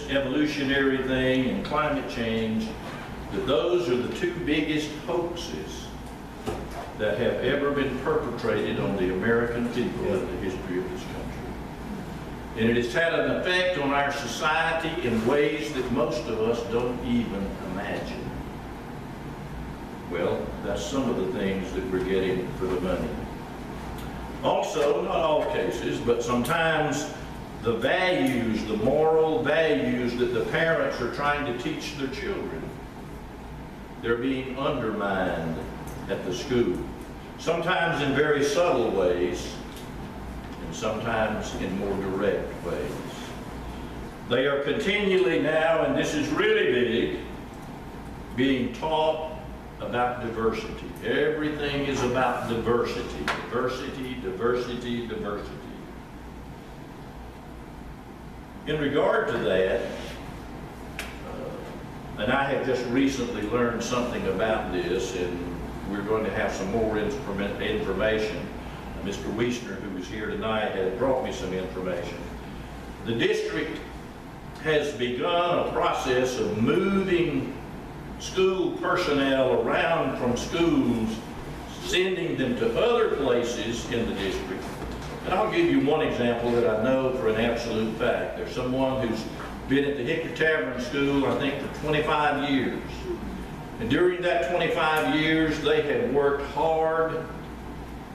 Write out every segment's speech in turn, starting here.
evolutionary thing and climate change, that those are the two biggest hoaxes that have ever been perpetrated on the American people in the history of this country. And it has had an effect on our society in ways that most of us don't even imagine. Well, that's some of the things that we're getting for the money. Also, not all cases, but sometimes the values, the moral values that the parents are trying to teach their children, they're being undermined at the school. Sometimes in very subtle ways, and sometimes in more direct ways. They are continually now, and this is really big, being taught about diversity. Everything is about diversity. Diversity, diversity, diversity. In regard to that, and I have just recently learned something about this, and we're going to have some more information. Mr. Wiesner, who is here tonight, has brought me some information. The district has begun a process of moving school personnel around from schools, sending them to other places in the district. And I'll give you one example that I know for an absolute fact. There's someone who's been at the Hickory Tavern School, I think, for 25 years. And during that 25 years, they have worked hard.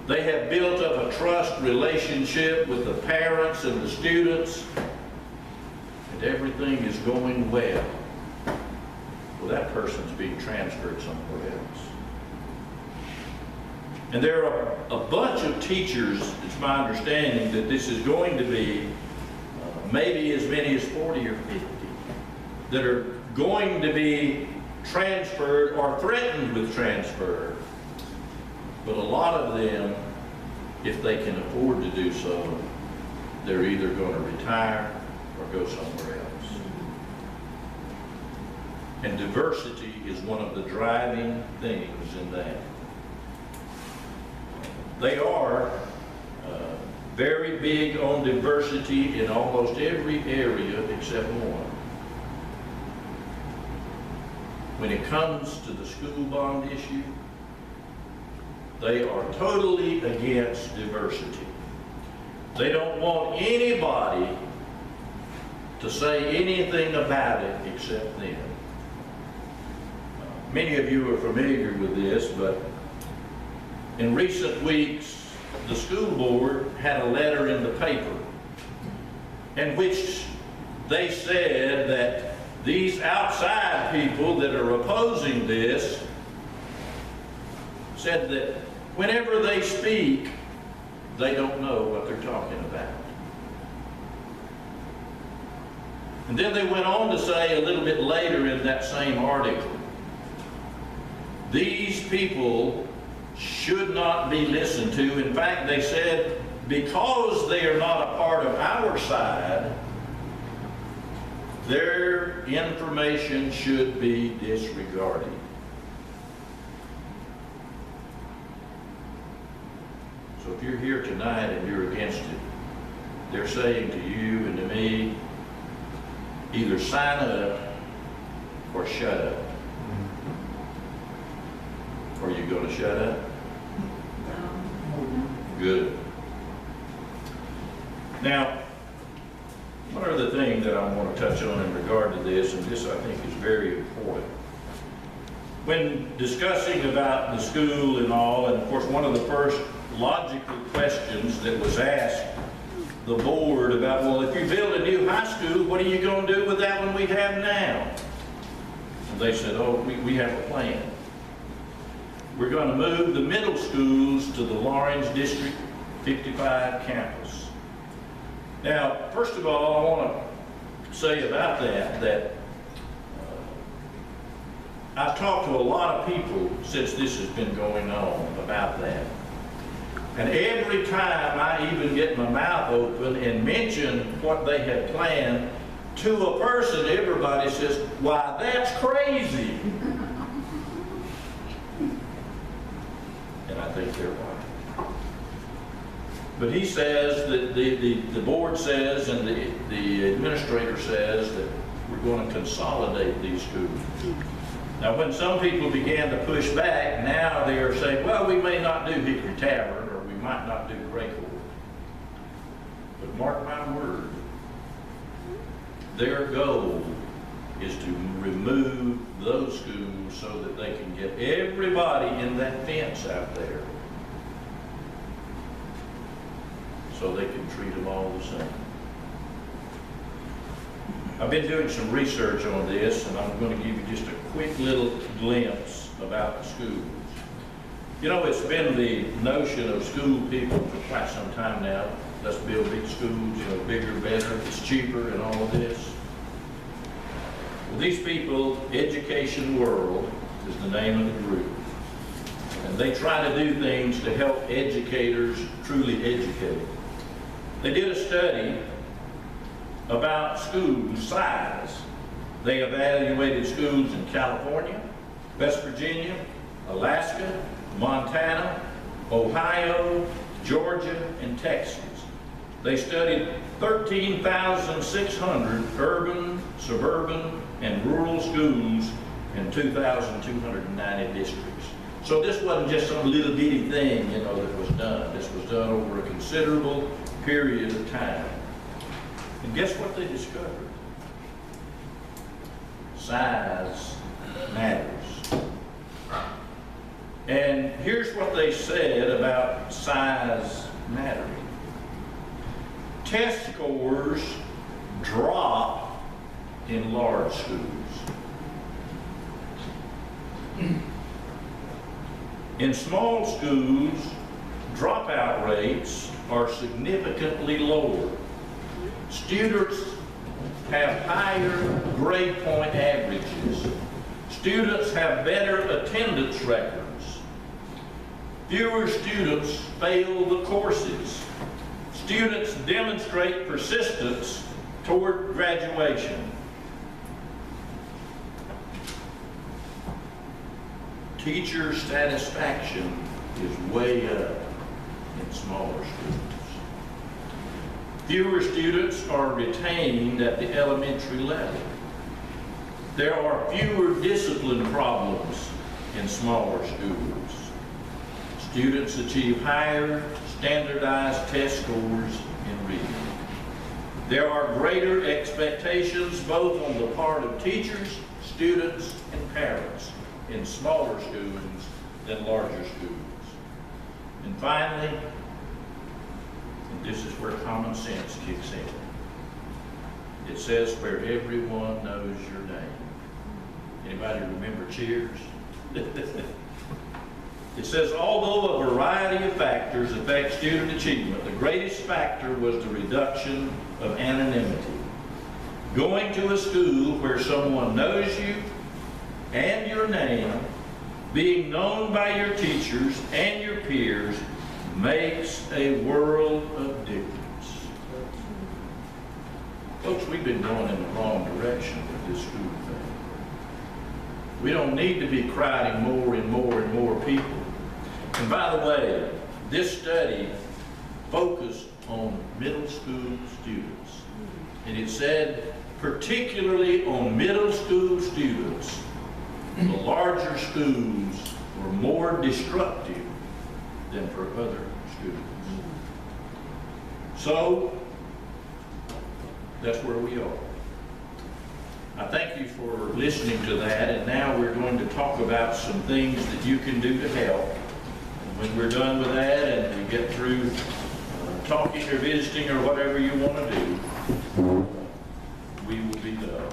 They have built up a trust relationship with the parents and the students, and everything is going well. Well, that person's being transferred somewhere else. And there are a bunch of teachers, it's my understanding, that this is going to be maybe as many as 40 or 50 that are going to be transferred or threatened with transfer. But a lot of them, if they can afford to do so, they're either going to retire or go somewhere else. And diversity is one of the driving things in that. They are very big on diversity in almost every area except one. When it comes to the school bond issue, they are totally against diversity. They don't want anybody to say anything about it except them. Many of you are familiar with this, but in recent weeks, the school board had a letter in the paper in which they said that these outside people that are opposing this said that whenever they speak, they don't know what they're talking about. And then they went on to say a little bit later in that same article, these people should not be listened to. In fact, they said because they are not a part of our side, their information should be disregarded. So if you're here tonight and you're against it, they're saying to you and to me, either sign up or shut up. Are you going to shut up? Good. Now, one other thing that I want to touch on in regard to this, and this I think is very important. When discussing about the school and all, and of course one of the first logical questions that was asked the board about, well, if you build a new high school, what are you going to do with that one we have now? And they said, oh, we have a plan. We're going to move the middle schools to the Lawrence District 55 campus. Now, first of all, I want to say about that I've talked to a lot of people since this has been going on about that. And every time I even get my mouth open and mention what they had planned to a person, everybody says, why, that's crazy. And I think they're right. But he says that the board says and the administrator says that we're going to consolidate these schools. Now, when some people began to push back, now they are saying, well, we may not do Hickory Tavern, or we might not do Gray Court. But mark my word, their goal is to remove those schools so that they can get everybody in that fence out there, so they can treat them all the same. I've been doing some research on this, and I'm going to give you just a quick little glimpse about the schools. You know, it's been the notion of school people for quite some time now. Let's build big schools, you know, bigger, better, it's cheaper, and all of this. Well, these people, Education World is the name of the group, and they try to do things to help educators truly educate. They did a study about school size. They evaluated schools in California, West Virginia, Alaska, Montana, Ohio, Georgia, and Texas. They studied 13,600 urban, suburban, and rural schools in 2,290 districts. So this wasn't just some little bitty thing, you know, that was done. This was done over a considerable period of time. And guess what they discovered? Size matters. And here's what they said about size mattering. Test scores drop in large schools. In small schools, dropout rates are significantly lower. Students have higher grade point averages. Students have better attendance records. Fewer students fail the courses. Students demonstrate persistence toward graduation. Teacher satisfaction is way up in smaller schools. Fewer students are retained at the elementary level. There are fewer discipline problems in smaller schools. Students achieve higher standardized test scores in reading. There are greater expectations both on the part of teachers, students, and parents in smaller schools than larger schools. And finally, and this is where common sense kicks in, it says where everyone knows your name. Anybody remember Cheers? It says, although a variety of factors affect student achievement, the greatest factor was the reduction of anonymity. Going to a school where someone knows you and your name, being known by your teachers and your peers, makes a world of difference. Folks, we've been going in the wrong direction with this school thing. We don't need to be crowding more and more and more people. And by the way, this study focused on middle school students. And it said, particularly on middle school students, the larger schools were more destructive than for other students. So, that's where we are. I thank you for listening to that, and now we're going to talk about some things that you can do to help. And when we're done with that and we get through talking or visiting or whatever you want to do, we will be done.